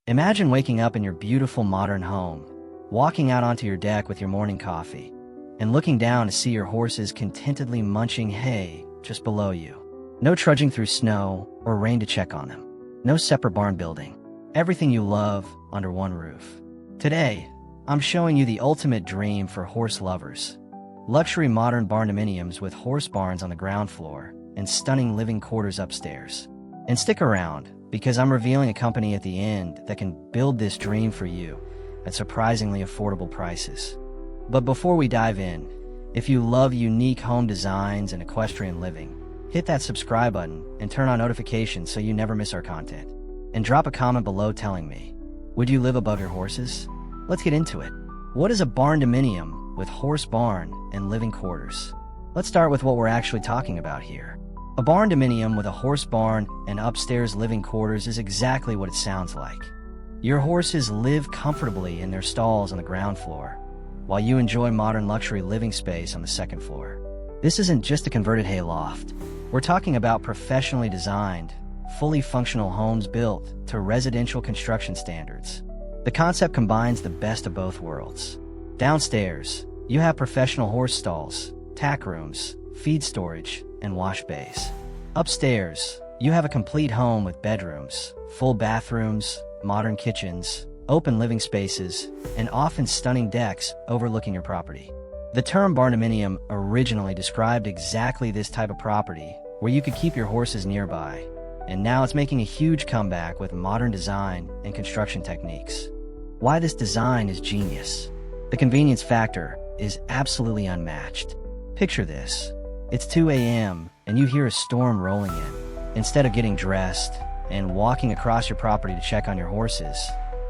Imagine waking up in your beautiful modern home, walking out onto your deck with your morning coffee, and looking down to see your horses contentedly munching hay just below you. No trudging through snow or rain to check on them. No separate barn building. Everything you love under one roof. Today, I'm showing you the ultimate dream for horse lovers. Luxury modern barndominiums with horse barns on the ground floor and stunning living quarters upstairs. And stick around, because I'm revealing a company at the end that can build this dream for you at surprisingly affordable prices. But before we dive in, if you love unique home designs and equestrian living, hit that subscribe button and turn on notifications so you never miss our content. And drop a comment below telling me, would you live above your horses? Let's get into it. What is a barndominium with horse barn and living quarters? Let's start with what we're actually talking about here. A barndominium with a horse barn and upstairs living quarters is exactly what it sounds like. Your horses live comfortably in their stalls on the ground floor, while you enjoy modern luxury living space on the second floor. This isn't just a converted hay loft. We're talking about professionally designed, fully functional homes built to residential construction standards. The concept combines the best of both worlds. Downstairs, you have professional horse stalls, tack rooms, feed storage, and wash bays. Upstairs, you have a complete home with bedrooms, full bathrooms, modern kitchens, open living spaces, and often stunning decks overlooking your property. The term barndominium originally described exactly this type of property where you could keep your horses nearby, and now it's making a huge comeback with modern design and construction techniques. Why this design is genius? The convenience factor is absolutely unmatched. Picture this. It's 2 a.m. and you hear a storm rolling in. Instead of getting dressed and walking across your property to check on your horses,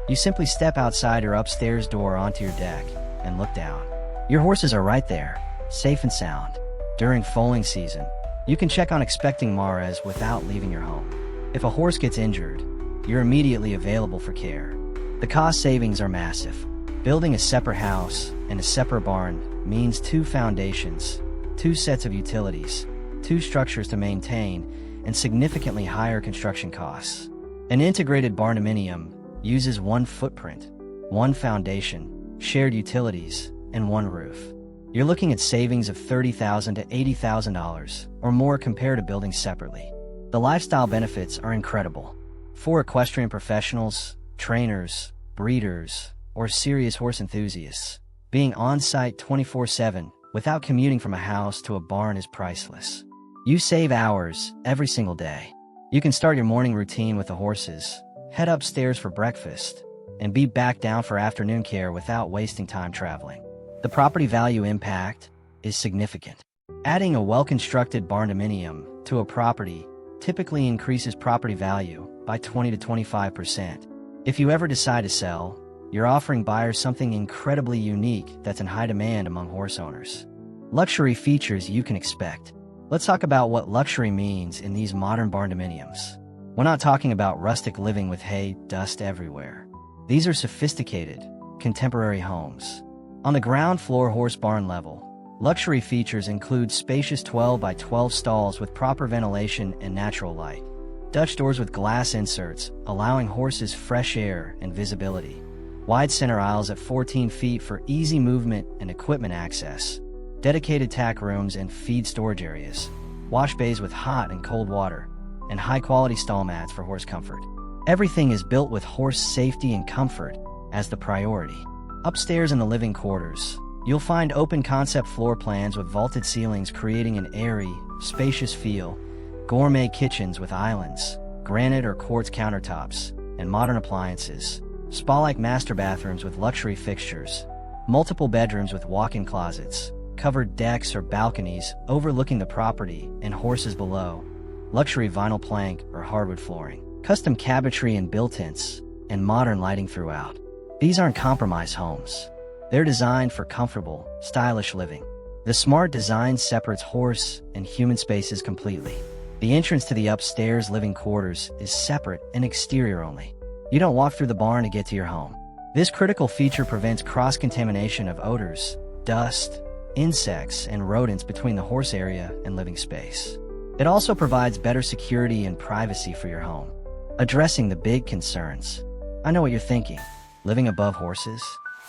you simply step outside your upstairs door onto your deck and look down. Your horses are right there, safe and sound. During foaling season, you can check on expecting maras without leaving your home. If a horse gets injured, you're immediately available for care. The cost savings are massive. Building a separate house and a separate barn means 2 foundations, 2 sets of utilities, 2 structures to maintain, and significantly higher construction costs. An integrated barndominium uses 1 footprint, 1 foundation, shared utilities, and 1 roof. You're looking at savings of $30,000 to $80,000 or more compared to building separately. The lifestyle benefits are incredible. For equestrian professionals, trainers, breeders, or serious horse enthusiasts, being on-site 24/7 without commuting from a house to a barn is priceless. You save hours every single day. You can start your morning routine with the horses, head upstairs for breakfast, and be back down for afternoon care without wasting time traveling. The property value impact is significant. Adding a well-constructed barndominium to a property typically increases property value by 20 to 25%. If you ever decide to sell, you're offering buyers something incredibly unique that's in high demand among horse owners. Luxury features you can expect. Let's talk about what luxury means in these modern barndominiums. We're not talking about rustic living with hay dust everywhere. These are sophisticated, contemporary homes. On the ground floor horse barn level, luxury features include spacious 12 by 12 stalls with proper ventilation and natural light. Dutch doors with glass inserts, allowing horses fresh air and visibility. Wide center aisles at 14 feet for easy movement and equipment access. Dedicated tack rooms and feed storage areas. Wash bays with hot and cold water. And high-quality stall mats for horse comfort. Everything is built with horse safety and comfort as the priority. Upstairs in the living quarters, you'll find open concept floor plans with vaulted ceilings creating an airy, spacious feel, gourmet kitchens with islands, granite or quartz countertops, and modern appliances, spa-like master bathrooms with luxury fixtures, multiple bedrooms with walk-in closets, covered decks or balconies overlooking the property and horses below, luxury vinyl plank or hardwood flooring, custom cabinetry and built-ins, and modern lighting throughout. These aren't compromise homes. They're designed for comfortable, stylish living. The smart design separates horse and human spaces completely. The entrance to the upstairs living quarters is separate and exterior only. You don't walk through the barn to get to your home. This critical feature prevents cross-contamination of odors, dust, insects, and rodents between the horse area and living space. It also provides better security and privacy for your home. Addressing the big concerns. I know what you're thinking. Living above horses?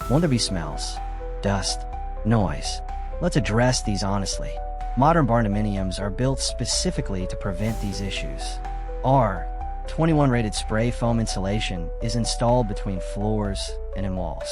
Won't there be smells, dust, noise? Let's address these honestly. Modern barndominiums are built specifically to prevent these issues. Our 21 rated spray foam insulation is installed between floors and in walls.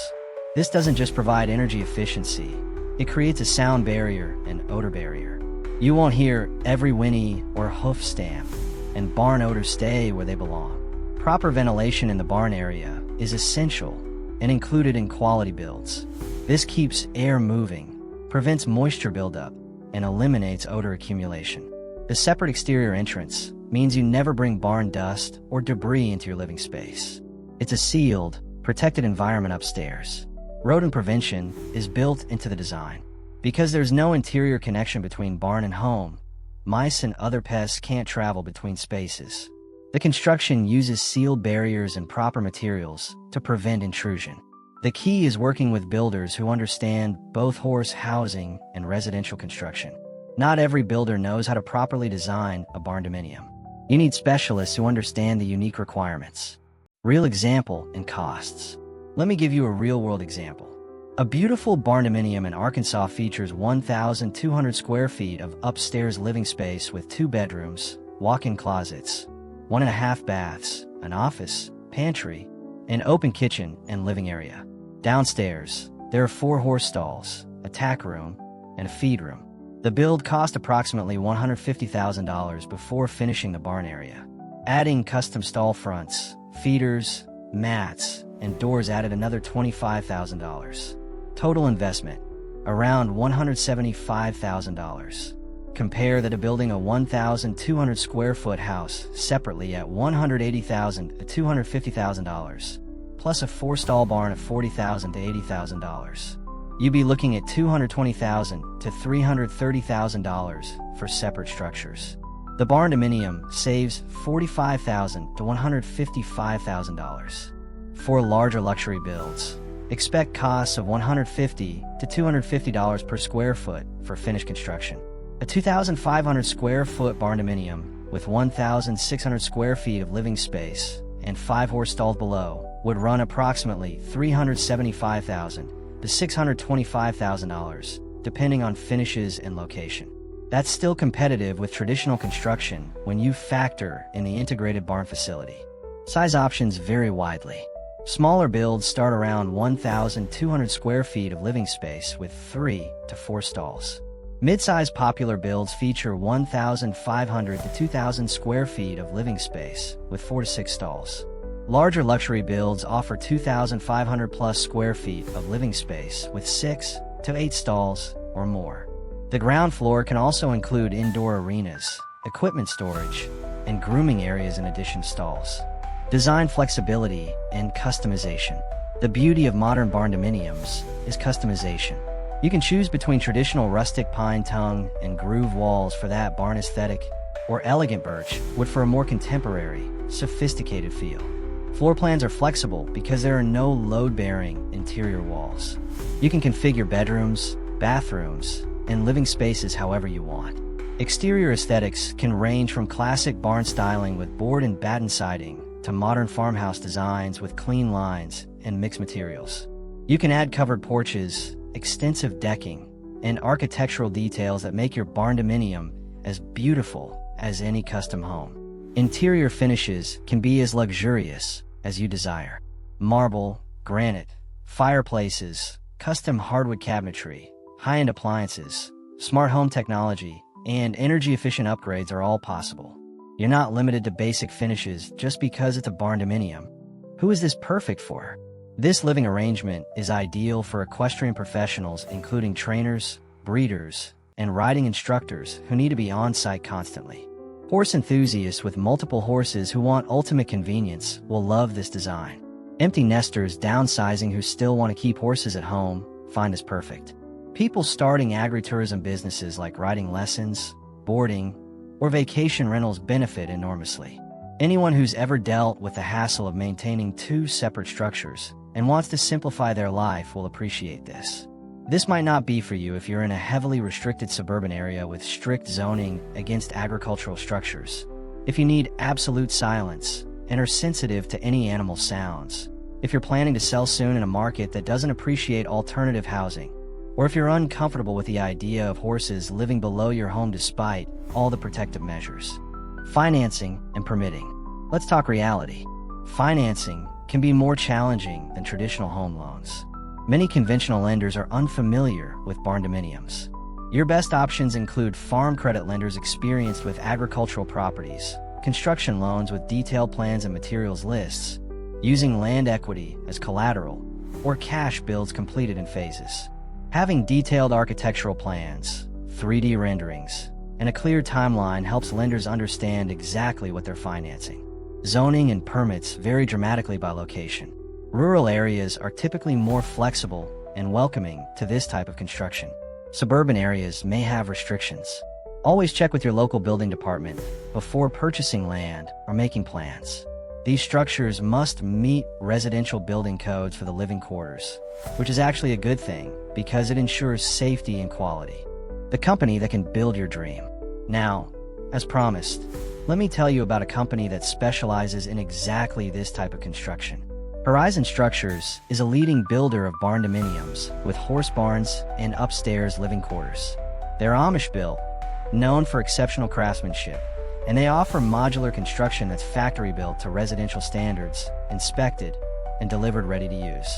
This doesn't just provide energy efficiency, it creates a sound barrier and odor barrier. You won't hear every whinny or hoof stamp, and barn odors stay where they belong. Proper ventilation in the barn area is essential and included in quality builds. This keeps air moving, prevents moisture buildup, and eliminates odor accumulation. The separate exterior entrance means you never bring barn dust or debris into your living space. It's a sealed, protected environment upstairs. Rodent prevention is built into the design. Because there's no interior connection between barn and home, mice and other pests can't travel between spaces. The construction uses sealed barriers and proper materials to prevent intrusion. The key is working with builders who understand both horse housing and residential construction. Not every builder knows how to properly design a barndominium. You need specialists who understand the unique requirements. Real example and costs. Let me give you a real-world example. A beautiful barndominium in Arkansas features 1,200 square feet of upstairs living space with 2 bedrooms, walk-in closets, 1.5 baths, an office, pantry, an open kitchen and living area. Downstairs, there are 4 horse stalls, a tack room, and a feed room. The build cost approximately $150,000 before finishing the barn area. Adding custom stall fronts, feeders, mats, and doors added another $25,000. Total investment, around $175,000. Compare that to building a 1,200 square foot house separately at $180,000 to $250,000, plus a 4-stall barn of $40,000 to $80,000. You'd be looking at $220,000 to $330,000 for separate structures. The barndominium saves $45,000 to $155,000. For larger luxury builds, expect costs of $150 to $250 per square foot for finished construction. A 2,500 square foot barndominium with 1,600 square feet of living space and 5 horse stalls below would run approximately $375,000 to $625,000, depending on finishes and location. That's still competitive with traditional construction when you factor in the integrated barn facility. Size options vary widely. Smaller builds start around 1,200 square feet of living space with 3 to 4 stalls. Mid-size popular builds feature 1,500 to 2,000 square feet of living space with 4 to 6 stalls. Larger luxury builds offer 2,500 plus square feet of living space with 6 to 8 stalls or more. The ground floor can also include indoor arenas, equipment storage, and grooming areas in addition to stalls. Design flexibility and customization. The beauty of modern barndominiums is customization. You can choose between traditional rustic pine tongue and groove walls for that barn aesthetic, or elegant birch wood for a more contemporary, sophisticated feel. Floor plans are flexible because there are no load-bearing interior walls. You can configure bedrooms, bathrooms, and living spaces however you want. Exterior aesthetics can range from classic barn styling with board and batten siding to modern farmhouse designs with clean lines and mixed materials. You can add covered porches, extensive decking, and architectural details that make your barndominium as beautiful as any custom home. Interior finishes can be as luxurious as you desire. Marble, granite, fireplaces, custom hardwood cabinetry, high-end appliances, smart home technology, and energy-efficient upgrades are all possible. You're not limited to basic finishes just because it's a barndominium. Who is this perfect for? This living arrangement is ideal for equestrian professionals including trainers, breeders, and riding instructors who need to be on-site constantly. Horse enthusiasts with multiple horses who want ultimate convenience will love this design. Empty nesters downsizing who still want to keep horses at home find this perfect. People starting agritourism businesses like riding lessons, boarding, or vacation rentals benefit enormously. Anyone who's ever dealt with the hassle of maintaining 2 separate structures and wants to simplify their life will appreciate this. This might not be for you if you're in a heavily restricted suburban area with strict zoning against agricultural structures. If you need absolute silence and are sensitive to any animal sounds, If you're planning to sell soon in a market that doesn't appreciate alternative housing, or if you're uncomfortable with the idea of horses living below your home despite all the protective measures. Financing and permitting. Let's talk reality. Financing can be more challenging than traditional home loans. Many conventional lenders are unfamiliar with barndominiums. Your best options include farm credit lenders experienced with agricultural properties, construction loans with detailed plans and materials lists, using land equity as collateral, or cash builds completed in phases. Having detailed architectural plans, 3D renderings, and a clear timeline helps lenders understand exactly what they're financing. Zoning and permits vary dramatically by location. Rural areas are typically more flexible and welcoming to this type of construction. Suburban areas may have restrictions. Always check with your local building department before purchasing land or making plans. These structures must meet residential building codes for the living quarters, which is actually a good thing because it ensures safety and quality. The company that can build your dream. Now, as promised, let me tell you about a company that specializes in exactly this type of construction. Horizon Structures is a leading builder of barndominiums with horse barns and upstairs living quarters. They're Amish built, known for exceptional craftsmanship, and they offer modular construction that's factory built to residential standards, inspected, and delivered ready to use.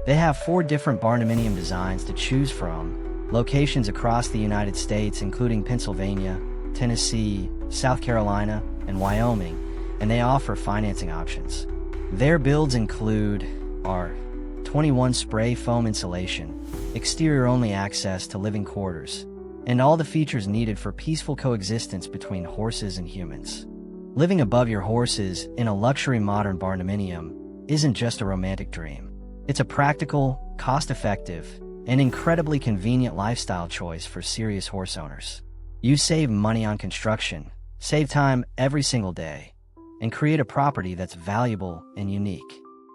They have 4 different barndominium designs to choose from, locations across the United States including Pennsylvania, Tennessee, South Carolina, and Wyoming, and they offer financing options. Their builds include our 21 spray foam insulation, exterior-only access to living quarters, and all the features needed for peaceful coexistence between horses and humans. Living above your horses in a luxury modern barndominium isn't just a romantic dream. It's a practical, cost-effective, and incredibly convenient lifestyle choice for serious horse owners. You save money on construction, save time every single day, and create a property that's valuable and unique.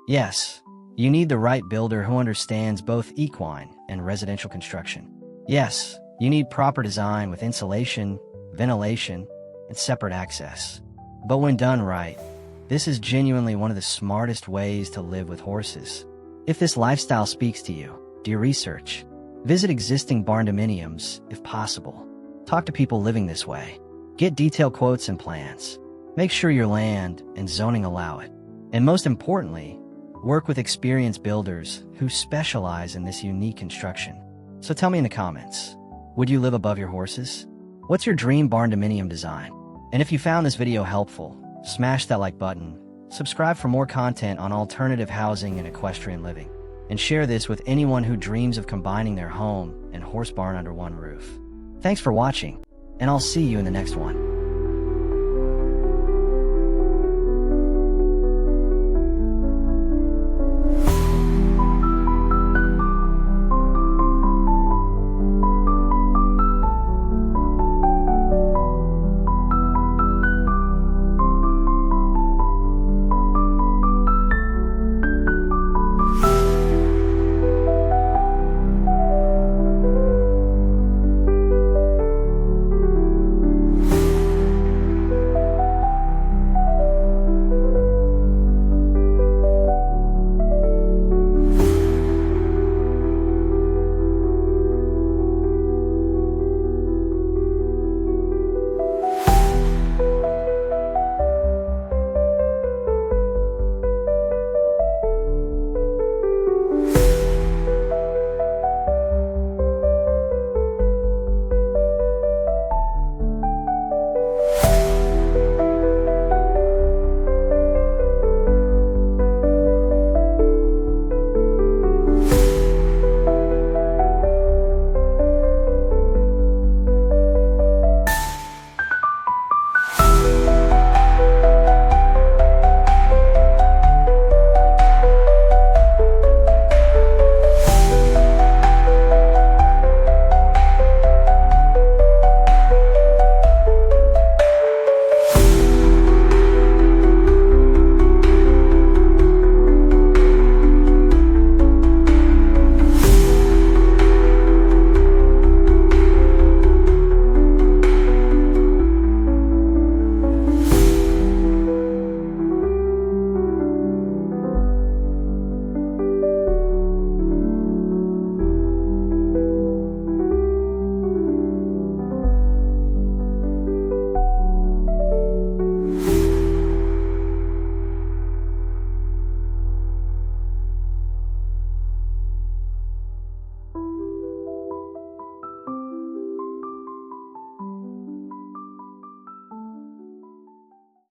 Yes, you need the right builder who understands both equine and residential construction. Yes, you need proper design with insulation, ventilation, and separate access. But when done right, this is genuinely one of the smartest ways to live with horses. If this lifestyle speaks to you, do your research. Visit existing barndominiums if possible. Talk to people living this way. Get detailed quotes and plans. Make sure your land and zoning allow it. And most importantly, work with experienced builders who specialize in this unique construction. So tell me in the comments, would you live above your horses? What's your dream barndominium design? And if you found this video helpful, smash that like button, subscribe for more content on alternative housing and equestrian living, and share this with anyone who dreams of combining their home and horse barn under one roof. Thanks for watching, and I'll see you in the next one.